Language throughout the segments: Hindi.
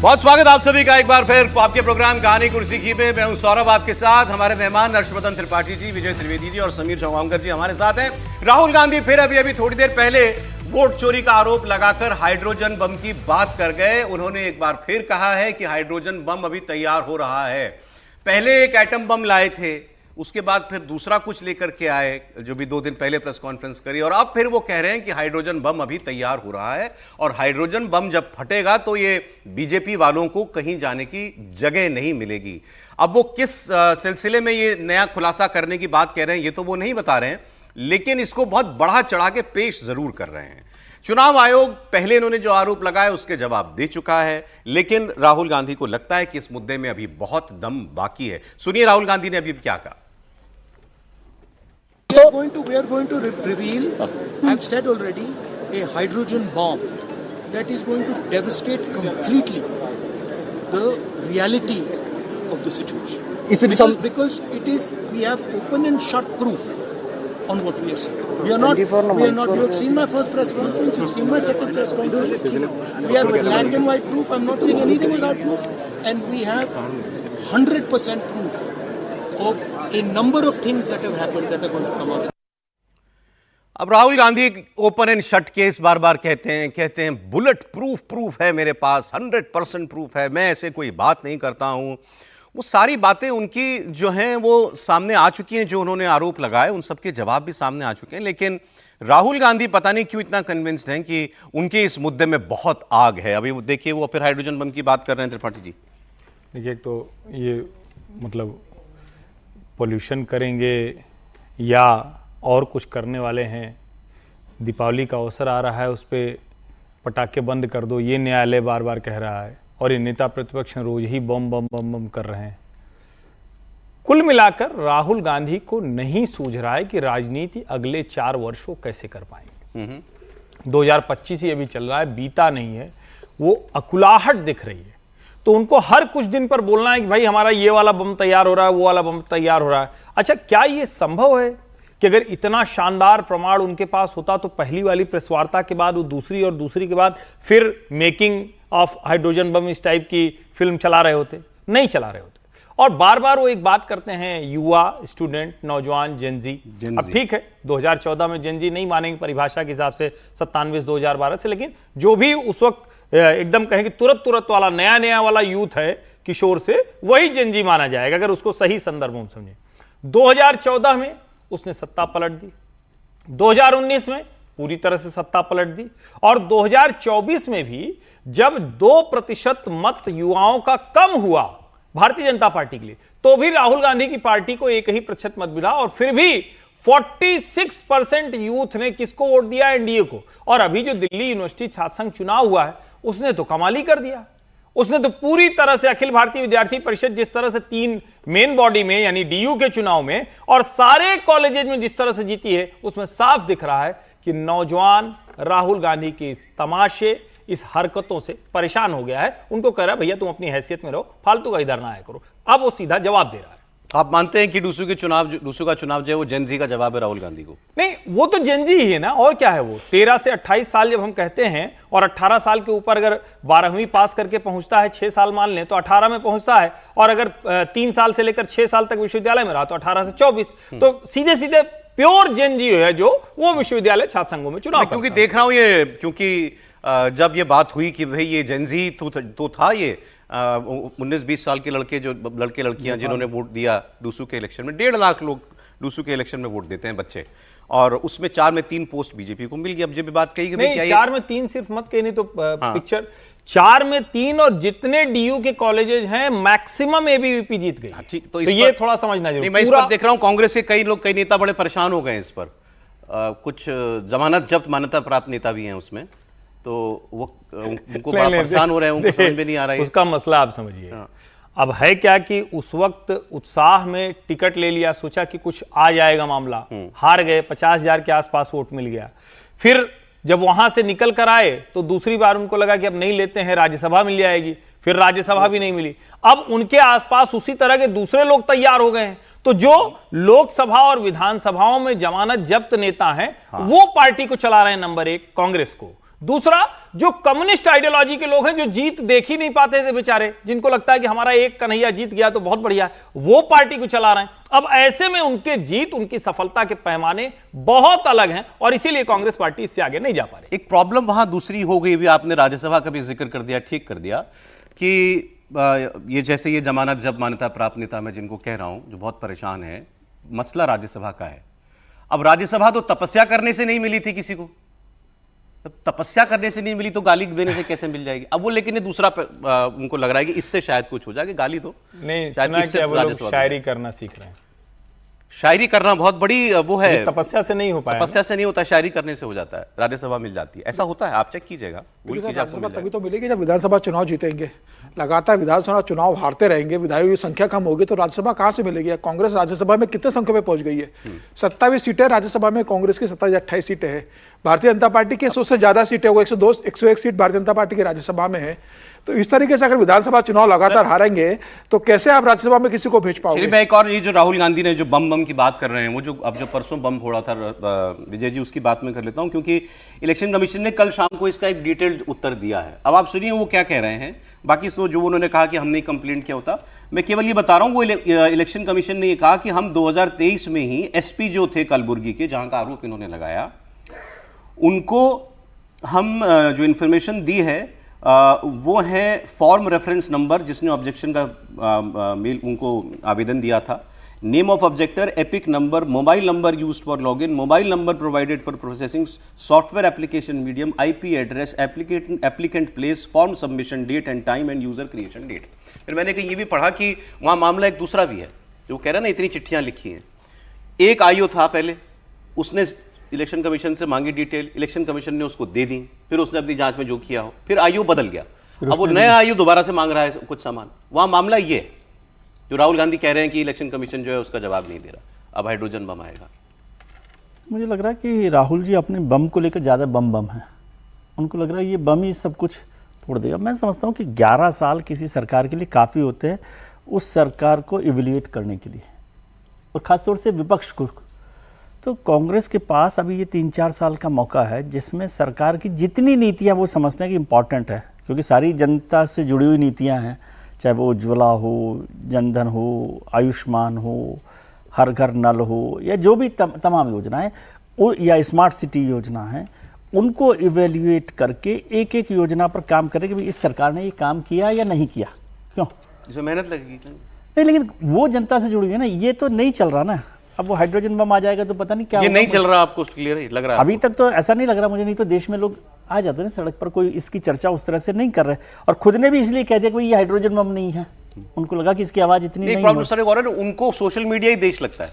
बहुत स्वागत आप सभी का एक बार फिर आपके प्रोग्राम कहानी कुर्सी की में। मैं हूं सौरभ आपके साथ। हमारे मेहमान हर्षवर्धन त्रिपाठी जी, विजय त्रिवेदी जी और समीर चौहानकर जी हमारे साथ हैं। राहुल गांधी फिर अभी थोड़ी देर पहले वोट चोरी का आरोप लगाकर हाइड्रोजन बम की बात कर गए। उन्होंने एक बार फिर कहा है कि हाइड्रोजन बम अभी तैयार हो रहा है। पहले एक एटम बम लाए थे, उसके बाद फिर दूसरा कुछ लेकर के आए, जो भी 2 दिन पहले प्रेस कॉन्फ्रेंस करी, और अब फिर वो कह रहे हैं कि हाइड्रोजन बम अभी तैयार हो रहा है और हाइड्रोजन बम जब फटेगा तो ये बीजेपी वालों को कहीं जाने की जगह नहीं मिलेगी। अब वो किस सिलसिले में ये नया खुलासा करने की बात कह रहे हैं ये तो वो नहीं बता रहे हैं, लेकिन इसको बहुत बढ़ा चढ़ा के पेश जरूर कर रहे हैं। चुनाव आयोग पहले इन्होंने जो आरोप लगाया उसके जवाब दे चुका है, लेकिन राहुल गांधी को लगता है कि इस मुद्दे में अभी बहुत दम बाकी है। सुनिए राहुल गांधी ने अभी क्या कहा। We are going to reveal, I've said already, a hydrogen bomb that is going to devastate completely the reality of the situation. Because it is, we have open and shut proof on what we have said. We are not, you have seen my first press conference, you've seen my second press conference. We have black and white proof, I'm not saying anything without proof, and we have 100% proof of a number of things that have happened that are going to come out. अब Rahul Gandhi open and shut case बार बार कहते हैं बुलेट प्रूफ है मेरे पास, 100% प्रूफ है, मैं ऐसे कोई बात नहीं करता हूं। वो सारी बातें उनकी जो हैं वो सामने आ चुकी हैं, जो उन्होंने आरोप लगाए उन सबके जवाब भी सामने आ चुके हैं। लेकिन राहुल गांधी पता नहीं क्यों इतना कन्विंस्ड हैं कि उनके इस मुद्दे में बहुत आग है। अभी देखिए वो फिर हाइड्रोजन बम की बात कर रहे हैं त्रिपाठी जी। देखिए, तो ये मतलब पोल्यूशन करेंगे या और कुछ करने वाले हैं। दीपावली का अवसर आ रहा है, उस पर पटाखे बंद कर दो, ये न्यायालय बार बार कह रहा है, और ये नेता प्रतिपक्ष रोज ही बम बम बम बम कर रहे हैं। कुल मिलाकर राहुल गांधी को नहीं सूझ रहा है कि राजनीति अगले 4 वर्ष को कैसे कर पाएंगे। 2025 ही अभी चल रहा है, बीता नहीं है, वो अकुलाहट दिख रही है। तो उनको हर कुछ दिन पर बोलना है कि भाई हमारा ये वाला बम तैयार हो रहा है, वो वाला बम तैयार हो रहा है। अच्छा, क्या ये संभव है कि अगर इतना शानदार प्रमाण उनके पास होता तो पहली वाली प्रेस वार्ता के बाद वो दूसरी और दूसरी के बाद फिर मेकिंग ऑफ हाइड्रोजन बम इस टाइप की फिल्म चला रहे होते? नहीं चला रहे होते। और बार बार वो एक बात करते हैं, युवा, स्टूडेंट, नौजवान, जेनजी। अब ठीक है, 2014 में जेनजी नहीं मानेंगे परिभाषा के हिसाब से, 97 2012 से, लेकिन जो भी उस वक्त एकदम कहें कि तुरंत वाला नया वाला यूथ है किशोर से, वही जेनजी माना जाएगा अगर उसको सही संदर्भ में समझे। 2014 में उसने सत्ता पलट दी, 2019 में पूरी तरह से सत्ता पलट दी, और 2024 में भी जब 2% मत युवाओं का कम हुआ भारतीय जनता पार्टी के लिए, तो भी राहुल गांधी की पार्टी को 1% मत मिला, और फिर भी 46% यूथ ने किसको वोट दिया? एनडीए को। और अभी जो दिल्ली यूनिवर्सिटी छात्र संघ चुनाव हुआ है उसने तो कमाली कर दिया। उसने तो पूरी तरह से अखिल भारतीय विद्यार्थी परिषद जिस तरह से 3 मेन बॉडी में यानी डीयू के चुनाव में और सारे कॉलेजेस में जिस तरह से जीती है, उसमें साफ दिख रहा है कि नौजवान राहुल गांधी के इस तमाशे, इस हरकतों से परेशान हो गया है। उनको कह रहा है भैया तुम अपनी हैसियत में रहो, फालतू का इधर ना आया करो। अब वो सीधा जवाब दे रहा है। आप मानते हैं कि डूसू का चुनाव जो है वो जेनजी का जवाब है राहुल गांधी को? नहीं, वो तो जेनजी ही है ना, और क्या है वो। 13 से 28 साल जब हम कहते हैं, और 18 साल के ऊपर अगर 12वीं पास करके पहुंचता है, 6 साल मान लें तो 18 में पहुंचता है, और अगर 3 साल से लेकर 6 साल तक विश्वविद्यालय में रहा तो 18 से 24, तो सीधे प्योर जेनजी है जो वो विश्वविद्यालय छात्र संघों में चुनाव। क्योंकि देख रहा हूं ये, क्योंकि जब ये बात हुई कि भाई ये जेनजी तो था, ये 19-20 साल के लड़के लड़कियां जिन्होंने वोट दिया डूसू के इलेक्शन में, 1.5 लाख लोग डूसू के इलेक्शन में वोट देते हैं बच्चे, और उसमें 4 में 3 पोस्ट बीजेपी को मिल गई। अब जब बात कही कि नहीं, 4 में 3 सिर्फ मत कही, नहीं तो पिक्चर 4 में 3 और जितने डीयू के कॉलेजेस हैं मैक्सिमम एबीवीपी जीत गई। ठीक, तो ये थोड़ा समझना जरूरी। मैं इस पर देख रहा हूं कांग्रेस के कई नेता बड़े परेशान हो गए हैं इस पर। कुछ जमानत जब्त मान्यता प्राप्त नेता भी हैं उसमें, तो वो उनको बड़ा परेशान हो रहे हैं, उनको समझ में नहीं आ रहा है उसका मसला। आप समझिए अब है क्या कि उस वक्त उत्साह में टिकट ले लिया, सोचा कि कुछ आ जाएगा मामला, हार गए, 50,000 के आसपास वोट मिल गया। फिर जब वहां से निकल कर आए तो दूसरी बार उनको लगा कि अब नहीं लेते हैं, राज्यसभा मिल जाएगी, फिर राज्यसभा भी नहीं मिली। अब उनके आसपास उसी तरह के दूसरे लोग तैयार हो गए हैं, तो जो लोकसभा और विधानसभाओं में जमानत जब्त नेता हैं वो पार्टी को चला रहे हैं नंबर 1 कांग्रेस को। दूसरा, जो कम्युनिस्ट आइडियोलॉजी के लोग हैं, जो जीत देख ही नहीं पाते थे बेचारे, जिनको लगता है कि हमारा एक कन्हैया जीत गया तो बहुत बढ़िया है, वो पार्टी को चला रहे हैं। अब ऐसे में उनके जीत, उनकी सफलता के पैमाने बहुत अलग हैं और इसीलिए कांग्रेस पार्टी इससे आगे नहीं जा पा रही। एक प्रॉब्लम वहां दूसरी हो गई, भी आपने राज्यसभा का भी जिक्र कर दिया, ठीक कर दिया, कि ये जैसे ये जमानत जब मान्यता प्राप्त नेता मैं जिनको कह रहा हूं, जो बहुत परेशान है, मसला राज्यसभा का है। अब राज्यसभा तो तपस्या करने से नहीं मिली थी किसी को, तपस्या करने से नहीं मिली तो गाली देने से कैसे मिल जाएगी? अब वो लेकिन ये दूसरा उनको लग रहा है कि इससे शायद कुछ हो जाएगी, गाली दो नहीं, सुना कि वो लोग शायरी करना सीख रहे हैं। शायरी करना बहुत बड़ी वो है, तपस्या से नहीं हो पाया, तपस्या से नहीं होता, शायरी करने से हो जाता है, राज्यसभा मिल जाती है, ऐसा होता है, आप चेक कीजिएगा। राज्यसभा तभी तो मिलेगी जब विधानसभा चुनाव जीतेंगे, लगातार विधानसभा चुनाव हारते रहेंगे, विधायकों की संख्या कम होगी तो राज्यसभा कहां से मिलेगी? कांग्रेस राज्यसभा में कितने संख्या में पहुंच गई है? 27 सीटें राज्यसभा में, कांग्रेस की 27-28 सीटें हैं। भारतीय जनता पार्टी के 100 से ज्यादा सीटें, वो 101 सीट भारतीय जनता पार्टी की राज्यसभा में है। तो इस तरीके से अगर विधानसभा चुनाव लगातार हारेंगे तो कैसे आप राज्यसभा में किसी को भेज पाओगे? मैं एक और, ये जो राहुल गांधी ने जो बम की बात कर रहे हैं, वो जो अब जो परसों बम फोड़ा था विजय जी, उसकी बात मैं कर लेता हूं, क्योंकि इलेक्शन कमीशन ने कल शाम को इसका एक डिटेल्ड उत्तर दिया है। अब आप सुनिए वो क्या कह रहे हैं। बाकी जो उन्होंने कहा कि हमने कंप्लेंट किया होता, मैं केवल ये बता रहा हूं, वो इलेक्शन कमीशन ने ये कहा कि हम 2023 में ही एसपी जो थे कलबुर्गी के, जहां का आरोप इन्होंने लगाया, उनको हम जो इंफॉर्मेशन दी है वो है फॉर्म रेफरेंस नंबर, जिसने ऑब्जेक्शन का मेल उनको आवेदन दिया था, name of objector, EPIC number, mobile number used for login, mobile number provided for processing, software application medium, IP address, applicant place, form submission date and time and user creation date. फिर मैंने कहीं ये भी पढ़ा कि वहां मामला एक दूसरा भी है, जो कह रहा है ना इतनी चिट्ठियां लिखी हैं। एक आईओ था पहले, उसने इलेक्शन कमीशन से मांगी डिटेल, इलेक्शन कमीशन ने उसको दे दी, फिर उसने अपनी जांच में जो किया हो, फिर आईओ बदल गया, अब वो नया आईओ दोबारा से मांग रहा है कुछ सामान। वहां मामला ये है जो राहुल गांधी कह रहे हैं कि इलेक्शन कमीशन जो है उसका जवाब नहीं दे रहा, अब हाइड्रोजन बम आएगा। मुझे लग रहा है कि राहुल जी अपने बम को लेकर ज़्यादा बम हैं, उनको लग रहा है ये बम ही सब कुछ तोड़ देगा। मैं समझता हूँ कि 11 साल किसी सरकार के लिए काफ़ी होते हैं उस सरकार को इवेल्युएट करने के लिए, और ख़ासतौर से विपक्ष को। तो कांग्रेस के पास अभी ये 3-4 साल का मौका है जिसमें सरकार की जितनी नीतियां वो समझते हैं कि इम्पॉर्टेंट है, क्योंकि सारी जनता से जुड़ी हुई नीतियां हैं, चाहे वो उज्ज्वला हो, जनधन हो, आयुष्मान हो, हर घर नल हो, या जो भी तमाम योजनाएं, या स्मार्ट सिटी योजना है, उनको इवेल्युएट करके एक एक योजना पर काम करें कि भाई इस सरकार ने ये काम किया या नहीं किया, क्यों इसमें मेहनत लगेगी नहीं, लेकिन वो जनता से जुड़ी है ना, ये तो नहीं चल रहा ना। अब वो हाइड्रोजन बम आ जाएगा तो पता नहीं क्या ये नहीं चल रहा, आपको क्लियर लग रहा है? अभी तक तो ऐसा नहीं लग रहा मुझे, नहीं तो देश में लोग आ जाते हैं सड़क पर, कोई इसकी चर्चा उस तरह से नहीं कर रहे, और खुद ने भी इसलिए कह दिया कि ये हाइड्रोजन बम नहीं है, उनको लगा कि इसकी आवाज इतनी नहीं है। सर और उनको सोशल मीडिया ही देश लगता है।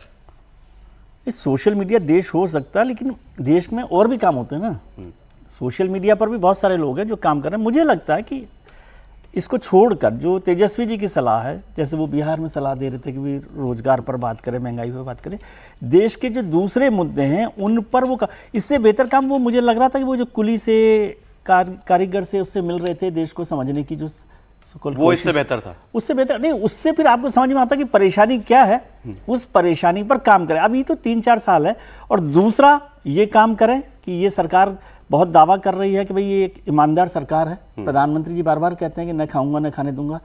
इस सोशल मीडिया देश हो सकता है, लेकिन देश में और भी काम होते हैं ना। सोशल मीडिया पर भी बहुत सारे लोग हैं जो काम कर रहे हैं। मुझे लगता है कि इसको छोड़कर जो तेजस्वी जी की सलाह है, जैसे वो बिहार में सलाह दे रहे थे कि भी रोजगार पर बात करें, महंगाई पर बात करें, देश के जो दूसरे मुद्दे हैं उन पर वो इससे बेहतर काम वो मुझे लग रहा था कि वो जो कुली से कारीगर से उससे मिल रहे थे देश को समझने की जो वो इससे बेहतर था। उससे बेहतर नहीं, उससे फिर आपको समझ में आता कि परेशानी क्या है, उस परेशानी पर काम करें। अभी तो 3-4 साल है, और दूसरा ये काम करें कि ये सरकार बहुत दावा कर रही है कि भाई ये एक ईमानदार सरकार है। प्रधानमंत्री जी बार बार कहते हैं कि न खाऊंगा न खाने दूंगा,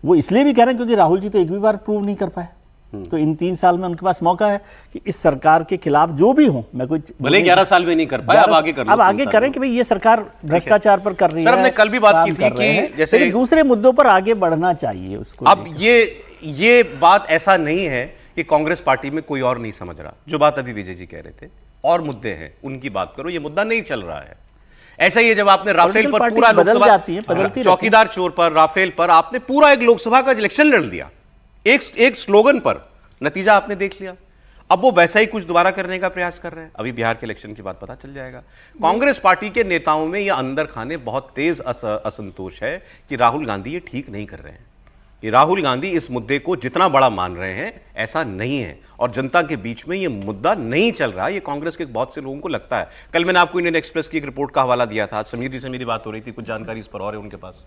वो इसलिए भी कह रहे हैं क्योंकि राहुल जी तो एक भी बार प्रूव नहीं कर पाए। तो इन 3 साल में उनके पास मौका है कि इस सरकार के खिलाफ जो भी हो, मैं कोई भले 11 साल में नहीं कर पाए, अब आगे कर लो, अब आगे करें कि भाई ये सरकार भ्रष्टाचार पर कर रही है। सर हमने कल भी बात की थी कि जैसे दूसरे मुद्दों पर आगे बढ़ना चाहिए उसको। अब ये बात ऐसा नहीं है कि कांग्रेस पार्टी में कोई और नहीं समझ रहा, जो बात अभी विजय जी कह रहे थे, और मुद्दे हैं उनकी बात करो, ये मुद्दा नहीं चल रहा है। ऐसा ही है जब आपने राफेल पर पूरा लोकसभा, चौकीदार चोर पर, राफेल पर आपने पूरा एक लोकसभा का इलेक्शन लड़ लिया, एक स्लोगन पर, नतीजा आपने देख लिया। अब वो वैसा ही कुछ दोबारा करने का प्रयास कर रहे हैं। अभी बिहार के इलेक्शन के बाद पता चल जाएगा। कांग्रेस पार्टी के नेताओं में यह अंदर खाने बहुत तेज असंतोष है कि राहुल गांधी ये ठीक नहीं कर रहे हैं, कि राहुल गांधी इस मुद्दे को जितना बड़ा मान रहे हैं ऐसा नहीं है, और जनता के बीच में ये मुद्दा नहीं चल रहा। ये कांग्रेस के बहुत से लोगों को लगता है। कल मैंने आपको इंडियन एक्सप्रेस की एक रिपोर्ट का हवाला दिया था, आज समीर जी से मेरी बात हो रही थी, कुछ जानकारी इस पर और है उनके पास।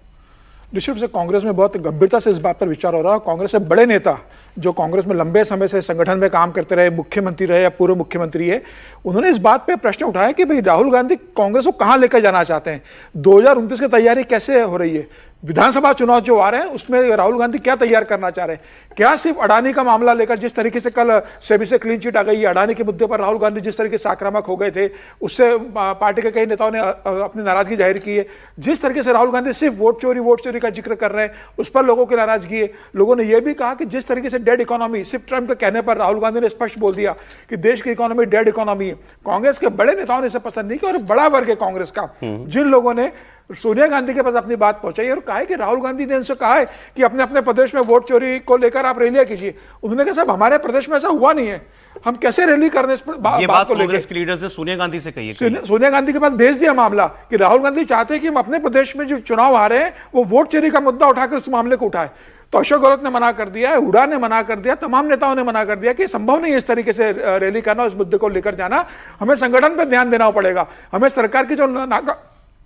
निश्चित रूप से कांग्रेस में बहुत गंभीरता से इस बात पर विचार हो रहा है। कांग्रेस के बड़े नेता जो कांग्रेस में लंबे समय से संगठन में काम करते रहे, मुख्यमंत्री रहे या पूर्व मुख्यमंत्री है, उन्होंने इस बात पे प्रश्न उठाया कि भाई राहुल गांधी कांग्रेस को कहां लेकर जाना चाहते हैं, 2029 की तैयारी कैसे हो रही है, विधानसभा चुनाव जो आ रहे हैं उसमें राहुल गांधी क्या तैयार करना चाह रहे हैं, क्या सिर्फ अडानी का मामला लेकर, जिस तरीके से कल सेबी से क्लीन चिट आ गई, अडानी के मुद्दे पर राहुल गांधी जिस तरीके से आक्रामक हो गए थे, उससे पार्टी के कई नेताओं ने अपनी नाराजगी जाहिर की है। जिस तरीके से राहुल गांधी सिर्फ वोट चोरी का जिक्र कर रहे हैं, उस पर लोगों की नाराजगी है। लोगों ने यह भी कहा कि जिस तरीके से डेड इकोनॉमी, सिर्फ ट्रंप के कहने पर राहुल गांधी ने स्पष्ट बोल दिया कि देश की इकोनॉमी डेड इकोनॉमी है। कांग्रेस के बड़े नेताओं ने इसे पसंद नहीं किया और बड़ा वर्ग है कांग्रेस का, जिन लोगों ने सोनिया गांधी के पास अपनी बात पहुंचाई और कहा है कि राहुल गांधी ने उनसे कहा है कि अपने अपने प्रदेश में वोट चोरी को लेकर आप रैलियां कीजिए। उन्होंने कहा साहब हमारे प्रदेश में ऐसा हुआ नहीं है, हम कैसे रैली करने इस ये बात बात को लेकर। कांग्रेस के लीडर्स ने सोनिया गांधी से कही है। सोनिया गांधी के पास भेज दिया मामला कि राहुल गांधी चाहते हैं कि हम अपने प्रदेश में जो चुनाव आ रहे हैं वो वोट चोरी का मुद्दा उठाकर उस मामले को उठाए। तो अशोक गहलोत ने मना कर दिया है, हुड्डा ने मना कर दिया, तमाम नेताओं ने मना कर दिया कि संभव नहीं है इस तरीके से रैली करना, इस मुद्दे को लेकर जाना। हमें संगठन पर ध्यान देना पड़ेगा, हमें सरकार की जो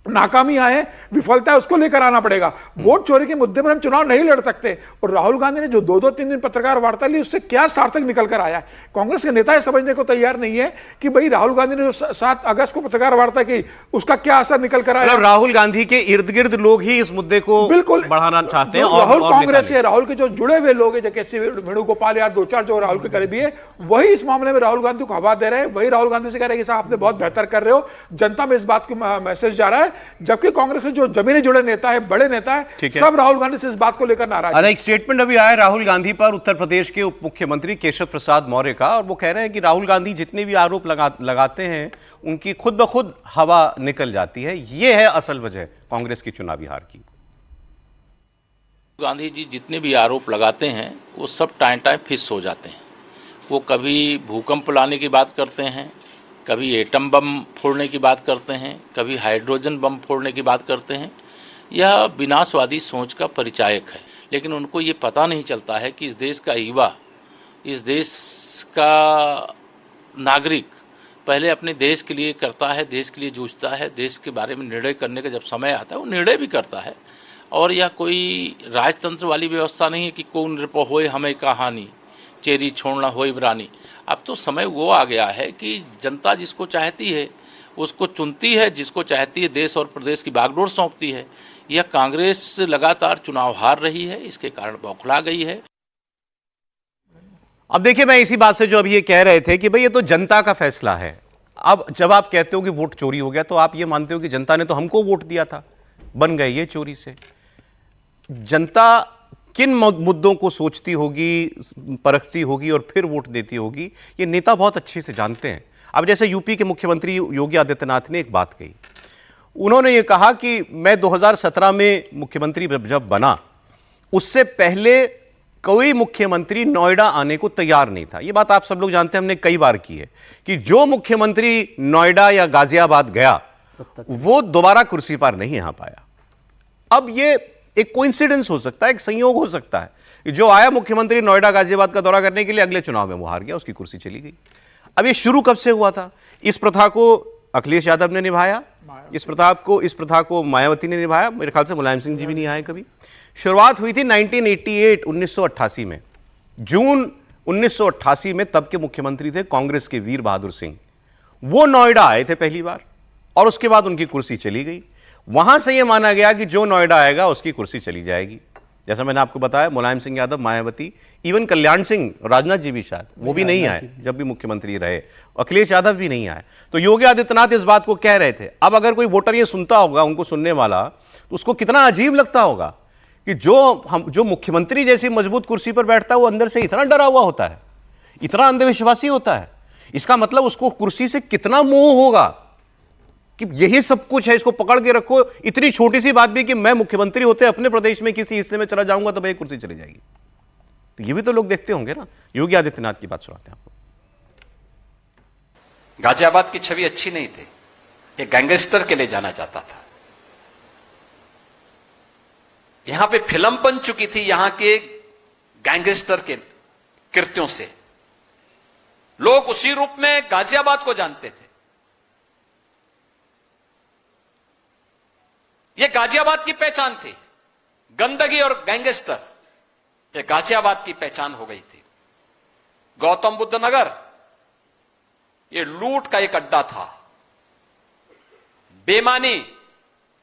नाकामियां हैं, विफलता है, उसको लेकर आना पड़ेगा। वोट चोरी के मुद्दे पर हम चुनाव नहीं लड़ सकते। और राहुल गांधी ने जो 2-3 दिन पत्रकार वार्ता ली, उससे क्या सार्थक निकल कर आया है? कांग्रेस के नेता समझने को तैयार नहीं है कि भाई राहुल गांधी ने जो 7 अगस्त को पत्रकार वार्ता की, उसका क्या असर निकल कर आया। राहुल गांधी के इर्द गिर्द लोग ही इस मुद्दे को बिल्कुल बढ़ाना चाहते हैं। राहुल कांग्रेस है, राहुल के जो जुड़े हुए लोग हैं, जैसे वेणुगोपाल या 2-4 जो राहुल के करीबी है, वही इस मामले में राहुल गांधी को हवा दे रहे हैं। वही राहुल गांधी से कह रहे हैं कि साहब आपने बहुत बेहतर कर रहे हो, जनता में इस बात का मैसेज जा रहा है। जबकि कांग्रेस के जो जमीनी जुड़े नेता है, बड़े नेता है, सब राहुल गांधी से इस बात को लेकर नाराज है। एक स्टेटमेंट अभी आया राहुल गांधी पर उत्तर प्रदेश के उप मुख्यमंत्री केशव प्रसाद मौर्य का, और वो कह रहे हैं कि राहुल गांधी जितने भी आरोप लगाते हैं उनकी खुद ब खुद हवा निकल जाती है। ये है असल वजह कांग्रेस की चुनावी हार की। गांधी जी जितने भी आरोप लगाते हैं वो सब टाइम फिस हो जाते हैं। वो कभी भूकंप लाने की बात करते हैं, कभी एटम बम फोड़ने की बात करते हैं, कभी हाइड्रोजन बम फोड़ने की बात करते हैं। यह विनाशवादी सोच का परिचायक है। लेकिन उनको ये पता नहीं चलता है कि इस देश का युवा, इस देश का नागरिक पहले अपने देश के लिए करता है, देश के लिए जूझता है, देश के बारे में निर्णय करने का जब समय आता है वो निर्णय भी करता है। और यह कोई राजतंत्र वाली व्यवस्था नहीं है कि कौन नृप होए हमें कहानी, चेरी छोड़ना होए बरानी। अब तो समय वो आ गया है कि जनता जिसको चाहती है उसको चुनती है, जिसको चाहती है देश और प्रदेश की बागडोर सौंपती है। यह कांग्रेस लगातार चुनाव हार रही है, इसके कारण बौखला गई है। अब देखिए, मैं इसी बात से जो अभी ये कह रहे थे कि भाई ये तो जनता का फैसला है। अब जब आप कहते हो कि वोट चोरी हो गया तो आप ये मानते हो कि जनता ने तो हमको वोट दिया था, बन गए ये चोरी से। जनता किन मुद्दों को सोचती होगी, परखती होगी और फिर वोट देती होगी, ये नेता बहुत अच्छे से जानते हैं। अब जैसे यूपी के मुख्यमंत्री योगी आदित्यनाथ ने एक बात कही, उन्होंने ये कहा कि मैं 2017 में मुख्यमंत्री जब बना उससे पहले कोई मुख्यमंत्री नोएडा आने को तैयार नहीं था। ये बात आप सब लोग जानते हैं, हमने कई बार की है कि जो मुख्यमंत्री नोएडा या गाजियाबाद गया वो दोबारा कुर्सी पर नहीं आ पाया। अब ये एक कोइंसिडेंस हो सकता है, एक संयोग हो सकता है कि जो आया मुख्यमंत्री नोएडा गाजियाबाद का दौरा करने के लिए, अगले चुनाव में वो हार गया, उसकी कुर्सी चली गई। अब ये शुरू कब से हुआ था? इस प्रथा को अखिलेश यादव ने निभाया, इस प्रथा को मायावती ने निभाया, मेरे ख्याल से मुलायम सिंह जी भी नहीं आए कभी। शुरुआत हुई थी 1988 में, जून 1988 में तब के मुख्यमंत्री थे कांग्रेस के वीर बहादुर सिंह। वो नोएडा आए थे पहली बार और उसके बाद उनकी कुर्सी चली गई। वहां से यह माना गया कि जो नोएडा आएगा उसकी कुर्सी चली जाएगी। जैसा मैंने आपको बताया, मुलायम सिंह यादव, मायावती, इवन कल्याण सिंह, राजनाथ जी भी शायद वो भी नहीं आए जब भी मुख्यमंत्री रहे, अखिलेश यादव भी नहीं आए। तो योगी आदित्यनाथ इस बात को कह रहे थे। अब अगर कोई वोटर ये सुनता होगा, उनको सुनने वाला, तो उसको कितना अजीब लगता होगा कि जो मुख्यमंत्री जैसी मजबूत कुर्सी पर बैठता है वो अंदर से इतना डरा हुआ होता है, इतना अंधविश्वासी होता है। इसका मतलब उसको कुर्सी से कितना मोह होगा कि यही सब कुछ है, इसको पकड़ के रखो। इतनी छोटी सी बात भी कि मैं मुख्यमंत्री होते अपने प्रदेश में किसी हिस्से में चला जाऊंगा तो भाई कुर्सी चली जाएगी। तो ये भी तो लोग देखते होंगे ना। योगी आदित्यनाथ की बात सुनाते हैं आपको। गाजियाबाद की छवि अच्छी नहीं थी, एक गैंगस्टर के लिए जाना चाहता था। यहां पे फिल्म बन चुकी थी यहां के गैंगस्टर के कृत्यों से। लोग उसी रूप में गाजियाबाद को जानते थे। ये गाजियाबाद की पहचान थी। गंदगी और गैंगस्टर, ये गाजियाबाद की पहचान हो गई थी। गौतम बुद्ध नगर ये लूट का एक अड्डा था, बेईमानी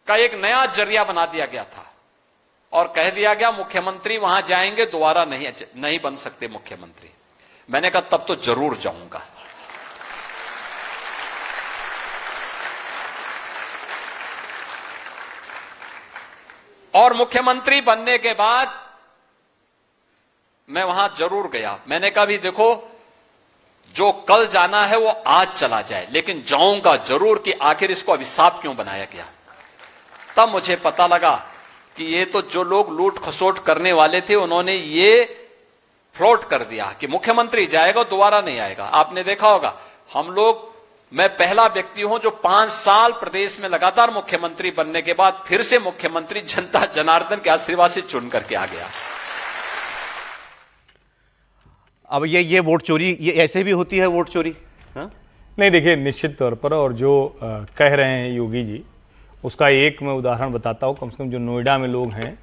का एक नया जरिया बना दिया गया था और कह दिया गया मुख्यमंत्री वहां जाएंगे दोबारा नहीं बन सकते मुख्यमंत्री। मैंने कहा तब तो जरूर जाऊंगा। और मुख्यमंत्री बनने के बाद मैं वहां जरूर गया। मैंने कहा भी देखो, जो कल जाना है वो आज चला जाए, लेकिन जाऊंगा जरूर कि आखिर इसको अभिशाप क्यों बनाया गया। तब मुझे पता लगा कि ये तो जो लोग लूट खसोट करने वाले थे उन्होंने ये फ्लोट कर दिया कि मुख्यमंत्री जाएगा दोबारा नहीं आएगा। आपने देखा होगा, हम लोग, मैं पहला व्यक्ति हूं जो 5 साल प्रदेश में लगातार मुख्यमंत्री बनने के बाद फिर से मुख्यमंत्री जनता जनार्दन के आशीर्वाद से चुन करके आ गया। अब ये वोट चोरी, ये ऐसे भी होती है वोट चोरी? हाँ? नहीं, देखिए निश्चित तौर पर, और जो कह रहे हैं योगी जी, उसका एक मैं उदाहरण बताता हूँ। कम से कम जो नोएडा में लोग हैं,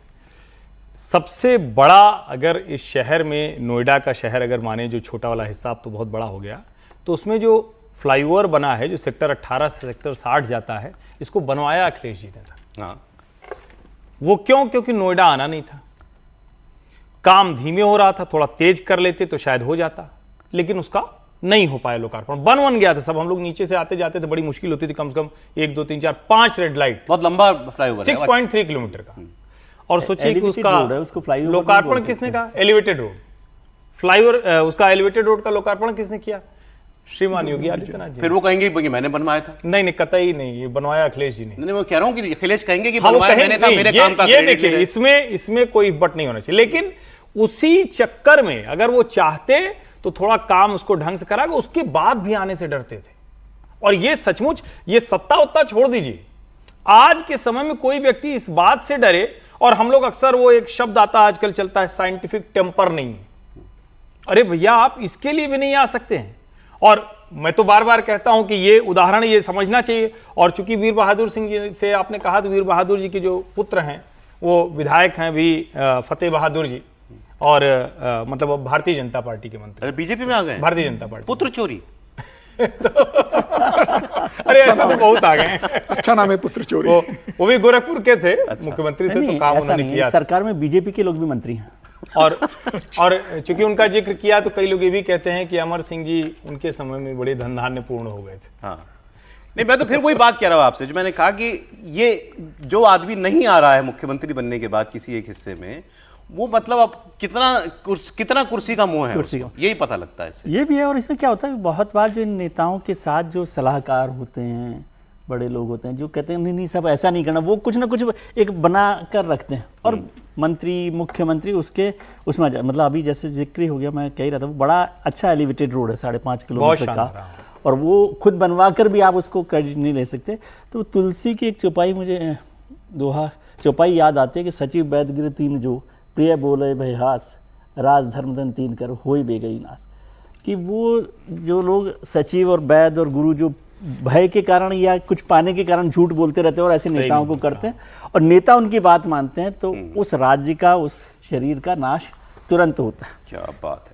सबसे बड़ा, अगर इस शहर में, नोएडा का शहर अगर माने, जो छोटा वाला हिस्सा अब तो बहुत बड़ा हो गया, तो उसमें जो फ्लाईओवर बना है, जो सेक्टर 18 से सेक्टर 60 जाता है, इसको बनवाया अखिलेश जी ने था। हाँ। वो क्यों? क्योंकि नोएडा आना नहीं था, काम धीमे हो रहा था, थोड़ा तेज कर लेते तो शायद हो जाता, लेकिन उसका नहीं हो पाया लोकार्पण। बन गया था सब, हम लोग नीचे से आते जाते थे, बड़ी मुश्किल होती थी, कम से कम 1 2 3 4 5 रेड लाइट, बहुत लंबा फ्लाईओवर है, 6.3 किलोमीटर का। और सोचिए कि उसका फ्लाईओवर लोकार्पण किसने कहा? एलिवेटेड रोड, फ्लाईओवर, उसका एलिवेटेड रोड का लोकार्पण किसने किया? श्रीमान योगी आदित्यनाथ जी। फिर वो कहेंगे कि मैंने बनवाया था। नहीं, कतई नहीं, ये बनवाया अखिलेश जी ने। नहीं, मैं कह रहा हूं कि अखिलेश कहेंगे कि हाँ, बनवाया मैंने था, मेरे काम का ये देखिए, इसमें कोई बट नहीं होना चाहिए, लेकिन उसी चक्कर में अगर वो चाहते तो थोड़ा काम उसको ढंग से करा, उसके बाद भी आने से डरते थे। और ये सचमुच, ये सत्ता उत्ता छोड़ दीजिए, आज के समय में कोई व्यक्ति इस बात से डरे, और हम लोग अक्सर, वो एक शब्द आता आजकल चलता है, साइंटिफिक टेम्पर नहीं। अरे भैया, आप इसके लिए भी नहीं आ सकते हैं। और मैं तो बार बार कहता हूं कि ये उदाहरण ये समझना चाहिए। और चूंकि वीर बहादुर सिंह जी से आपने कहा, तो वीर बहादुर जी के जो पुत्र हैं वो विधायक हैं भी, फतेह बहादुर जी, और मतलब भारतीय जनता पार्टी के मंत्री। बीजेपी में आ गए? भारतीय जनता पार्टी। पुत्र चोरी? अरे ऐसा तो बहुत आ गए। अच्छा नाम है पुत्र चोरी। वो भी गोरखपुर के थे, मुख्यमंत्री थे, तो काम उन्होंने किया। सरकार में बीजेपी के लोग भी मंत्री हैं। और चूंकि उनका जिक्र किया, तो कई लोग ये भी कहते हैं कि अमर सिंह जी उनके समय में बड़े धनधान्य पूर्ण हो गए थे। हाँ, नहीं, मैं तो फिर वही बात कह रहा हूं आपसे, जो मैंने कहा कि ये जो आदमी नहीं आ रहा है मुख्यमंत्री बनने के बाद किसी एक हिस्से में, वो मतलब अब कितना कुर्सी का मोह है, यही पता लगता है इससे। ये भी है। और इसमें क्या होता है, बहुत बार जो इन नेताओं के साथ जो सलाहकार होते हैं, बड़े लोग होते हैं, जो कहते हैं नहीं सब ऐसा नहीं करना, वो कुछ ना कुछ एक बना कर रखते हैं। और मंत्री, मुख्यमंत्री उसमें मतलब अभी जैसे जिक्र हो गया, मैं कह रहा था, वो बड़ा अच्छा एलिवेटेड रोड है, 5.5 किलोमीटर का, और वो खुद बनवा कर भी आप उसको क्रेडिट नहीं ले सकते। तो तुलसी की एक चौपाई, मुझे दोहा चौपाई याद आती है कि सचिव वैद्य गिर 3 जो, प्रिय बोले भयहास, राज धर्म धन 3 कर, होई बेगई नाश। कि वो जो लोग सचिव और वैद्य और गुरु जो भय के कारण या कुछ पाने के कारण झूठ बोलते रहते हैं और ऐसे नेताओं को करते हैं, और नेता उनकी बात मानते हैं, तो उस राज्य का, उस शरीर का नाश तुरंत होता है। क्या बात है।